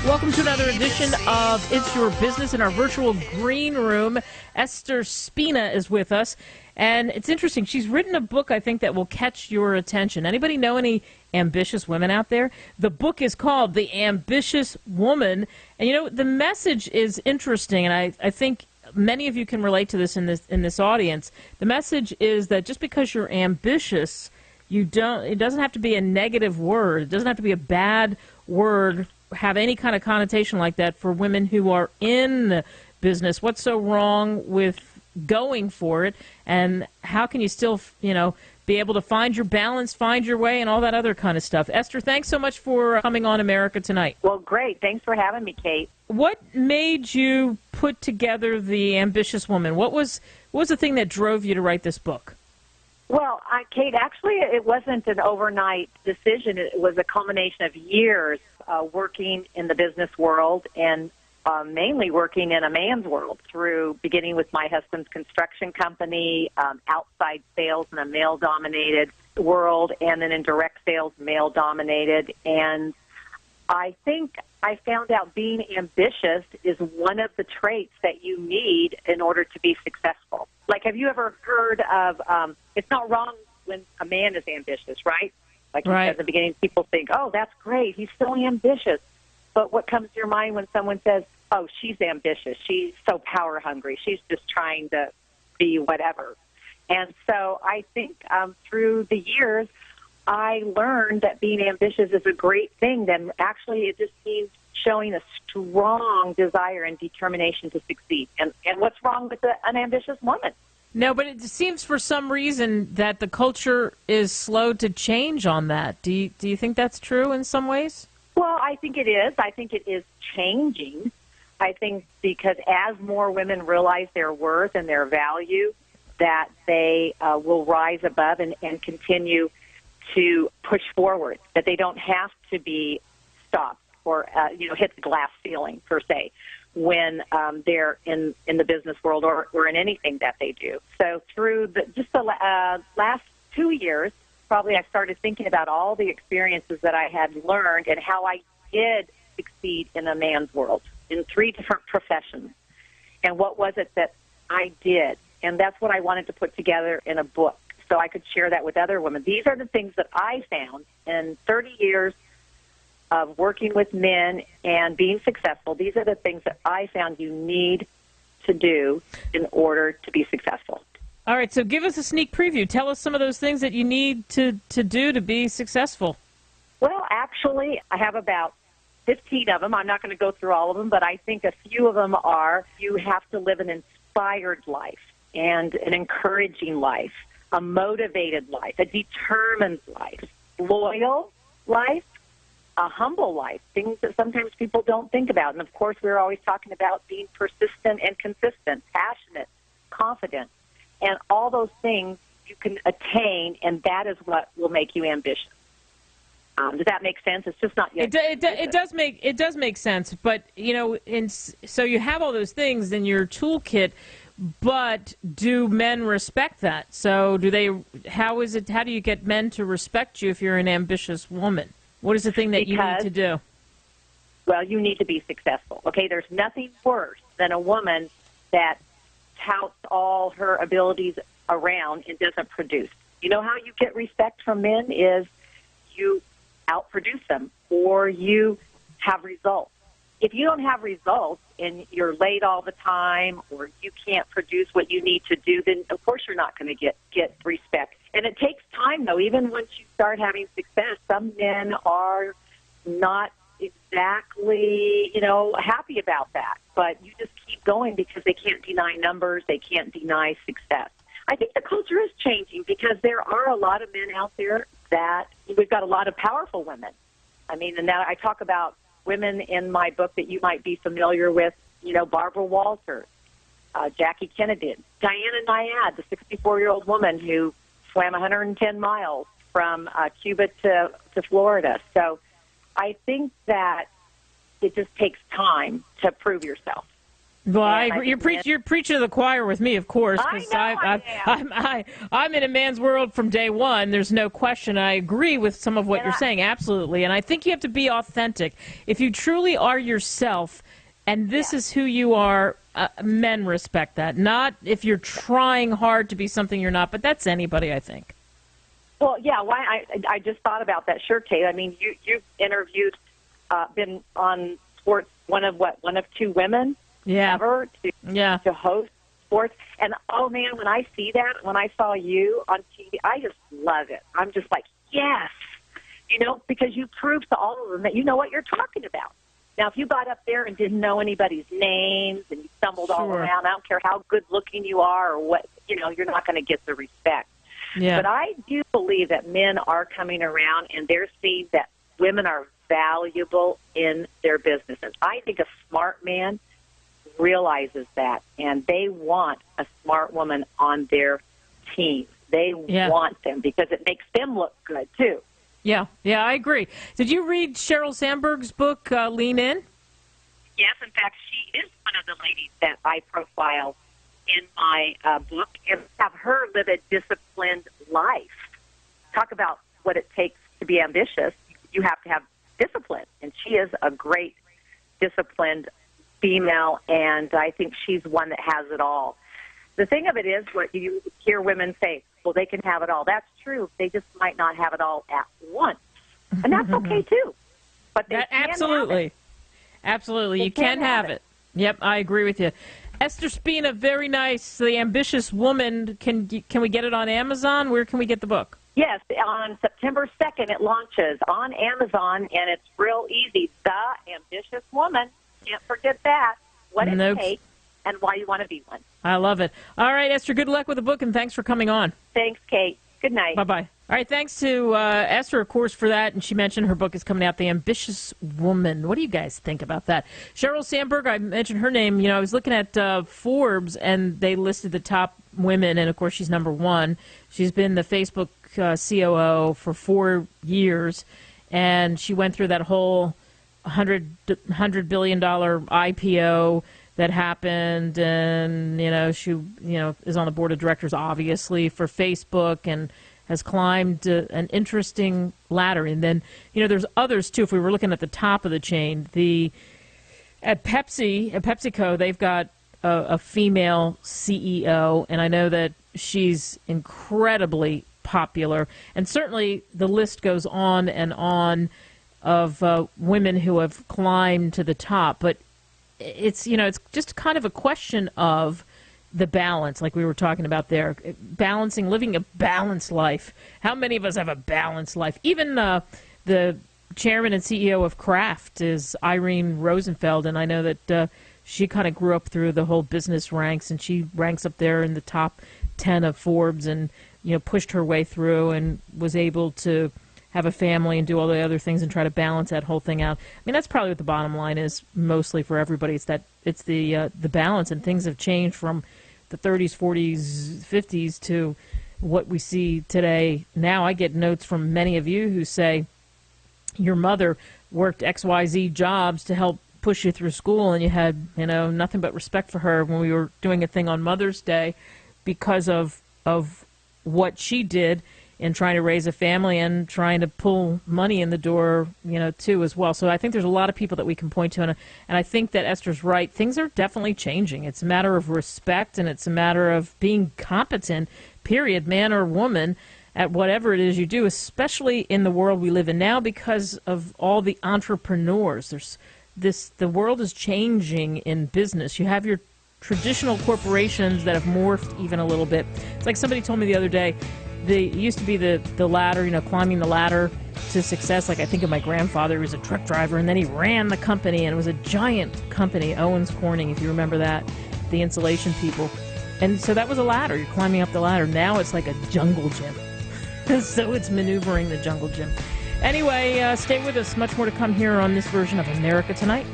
Welcome to another edition of It's Your Business in our virtual green room. Esther Spina is with us, and it's interesting. She's written a book, I think, that will catch your attention. Anybody know any ambitious women out there? The book is called The Ambitious Woman, and, you know, the message is interesting, and I think many of you can relate to this in this audience. The message is that just because you're ambitious, it doesn't have to be a negative word. It doesn't have to be a bad word, have any kind of connotation like that for women who are in business. What's so wrong with going for it, and how can you still, be able to find your balance, find your way, and all that other kind of stuff? Esther, thanks so much for coming on America Tonight. Well, great. Thanks for having me, Kate. What made you put together The Ambitious Woman? What was the thing that drove you to write this book? Well, Kate, actually, it wasn't an overnight decision. It was a culmination of years working in the business world and mainly working in a man's world, through beginning with my husband's construction company, outside sales in a male-dominated world, and then in direct sales, male-dominated. And I think I found out being ambitious is one of the traits that you need in order to be successful. Like, have you ever heard of, it's not wrong when a man is ambitious, right? Like you said at the beginning, people think, oh, that's great, he's so ambitious. But what comes to your mind when someone says, oh, she's ambitious, she's so power hungry, she's just trying to be whatever? And so I think through the years, I learned that being ambitious is a great thing. Then actually it just means showing a strong desire and determination to succeed. And what's wrong with an ambitious woman? No, but it seems for some reason that the culture is slow to change on that. Do you think that's true in some ways? Well, I think it is. I think it is changing. I think because as more women realize their worth and their value, that they will rise above and continue to push forward, that they don't have to be stopped or hit the glass ceiling, per se, when they're in the business world or in anything that they do. So through the last 2 years, probably I started thinking about all the experiences that I had learned and how I did succeed in a man's world in 3 different professions. And what was it that I did? And that's what I wanted to put together in a book so I could share that with other women. These are the things that I found in 30 years of working with men and being successful. These are the things that I found you need to do in order to be successful. All right, so give us a sneak preview. Tell us some of those things that you need to do to be successful. Well, actually, I have about 15 of them. I'm not going to go through all of them, but I think a few of them are: you have to live an inspired life and an encouraging life, a motivated life, a determined life, loyal life, a humble life, things that sometimes people don't think about. And, of course, we're always talking about being persistent and consistent, passionate, confident. And all those things you can attain, and that is what will make you ambitious. Does that make sense? It's just not yet. It does make sense. But, so you have all those things in your toolkit, but do men respect that? So how do you get men to respect you if you're an ambitious woman? What is the thing that you need to do? Well, you need to be successful. Okay, there's nothing worse than a woman that touts all her abilities around and doesn't produce. You know how you get respect from men is you outproduce them or you have results. If you don't have results and you're late all the time or you can't produce what you need to do, then of course you're not going to get respect. And it takes time, though. Even once you start having success, some men are not exactly, happy about that. But you just keep going because they can't deny numbers. They can't deny success. I think the culture is changing because there are a lot of men out there that we've got a lot of powerful women. I mean, and now I talk about women in my book that you might be familiar with, Barbara Walters, Jackie Kennedy, Diana Nyad, the 64-year-old woman who swam 110 miles from Cuba to Florida. So I think that it just takes time to prove yourself. Well, I And agree. think You're preaching to the choir with me, of course, I because know I am. I'm in a man's world from day one. There's no question. I agree with some of what And you're saying, absolutely. And I think you have to be authentic. If you truly are yourself, and this is who you are, men respect that. Not if you're trying hard to be something you're not, but that's anybody, I think. Well, yeah. Why I just thought about that. Sure, Kate. I mean, you've interviewed, been on sports. One of two women ever to host sports. And oh man, when I see that, when I saw you on TV, I just love it. I'm just like, yes, because you proved to all of them that you know what you're talking about. Now, if you got up there and didn't know anybody's names and you stumbled all around, I don't care how good looking you are or what, you're not going to get the respect. Yeah. But I do believe that men are coming around and they're seeing that women are valuable in their business. And I think a smart man realizes that, and they want a smart woman on their team. They want them because it makes them look good, too. Yeah, I agree. Did you read Sheryl Sandberg's book, Lean In? Yes, in fact, she is one of the ladies that I profile in my book and have her live a disciplined life. Talk about what it takes to be ambitious. You have to have discipline, and she is a great disciplined female, and I think she's one that has it all. The thing of it is, what you hear women say, well, they can have it all. That's true. They just might not have it all at once. And that's okay, too. But they can absolutely. have it. Absolutely. You can have it. Yep, I agree with you. Esther Spina, very nice. The Ambitious Woman. Can we get it on Amazon? Where can we get the book? Yes, on September 2nd, it launches on Amazon, and it's real easy. The Ambitious Woman. Can't forget that. What it takes and why you want to be one. I love it. All right, Esther, good luck with the book, and thanks for coming on. Thanks, Kate. Good night. Bye-bye. All right, thanks to Esther, of course, for that. And she mentioned her book is coming out, The Ambitious Woman. What do you guys think about that? Sheryl Sandberg, I mentioned her name. I was looking at Forbes, and they listed the top women, and, of course, she's number one. She's been the Facebook COO for 4 years, and she went through that whole $100 billion IPO that happened, and she is on the board of directors obviously for Facebook and has climbed an interesting ladder. And then there's others too. If we were looking at the top of the chain, at PepsiCo, they've got a female CEO, and I know that she's incredibly popular. And certainly the list goes on and on of women who have climbed to the top, but it's just kind of a question of the balance, like we were talking about there, living a balanced life. How many of us have a balanced life? Even the chairman and CEO of Kraft is Irene Rosenfeld, and I know that she kind of grew up through the whole business ranks, and she ranks up there in the top 10 of Forbes, and pushed her way through and was able to have a family and do all the other things and try to balance that whole thing out. I mean, that's probably what the bottom line is mostly for everybody. It's the balance, and things have changed from the 30s, 40s, 50s to what we see today. Now I get notes from many of you who say your mother worked XYZ jobs to help push you through school, and you had nothing but respect for her when we were doing a thing on Mother's Day because of what she did in trying to raise a family and trying to pull money in the door, too, as well. So I think there's a lot of people that we can point to, and I think that Esther's right. Things are definitely changing. It's a matter of respect, and it's a matter of being competent, period, man or woman, at whatever it is you do, especially in the world we live in now because of all the entrepreneurs. The world is changing in business. You have your traditional corporations that have morphed even a little bit. It's like somebody told me the other day, it used to be the ladder, climbing the ladder to success. Like I think of my grandfather, who was a truck driver, and then he ran the company, and it was a giant company, Owens Corning, if you remember that, the insulation people. And so that was a ladder. You're climbing up the ladder. Now it's like a jungle gym. So it's maneuvering the jungle gym. Anyway, stay with us. Much more to come here on this version of America Tonight.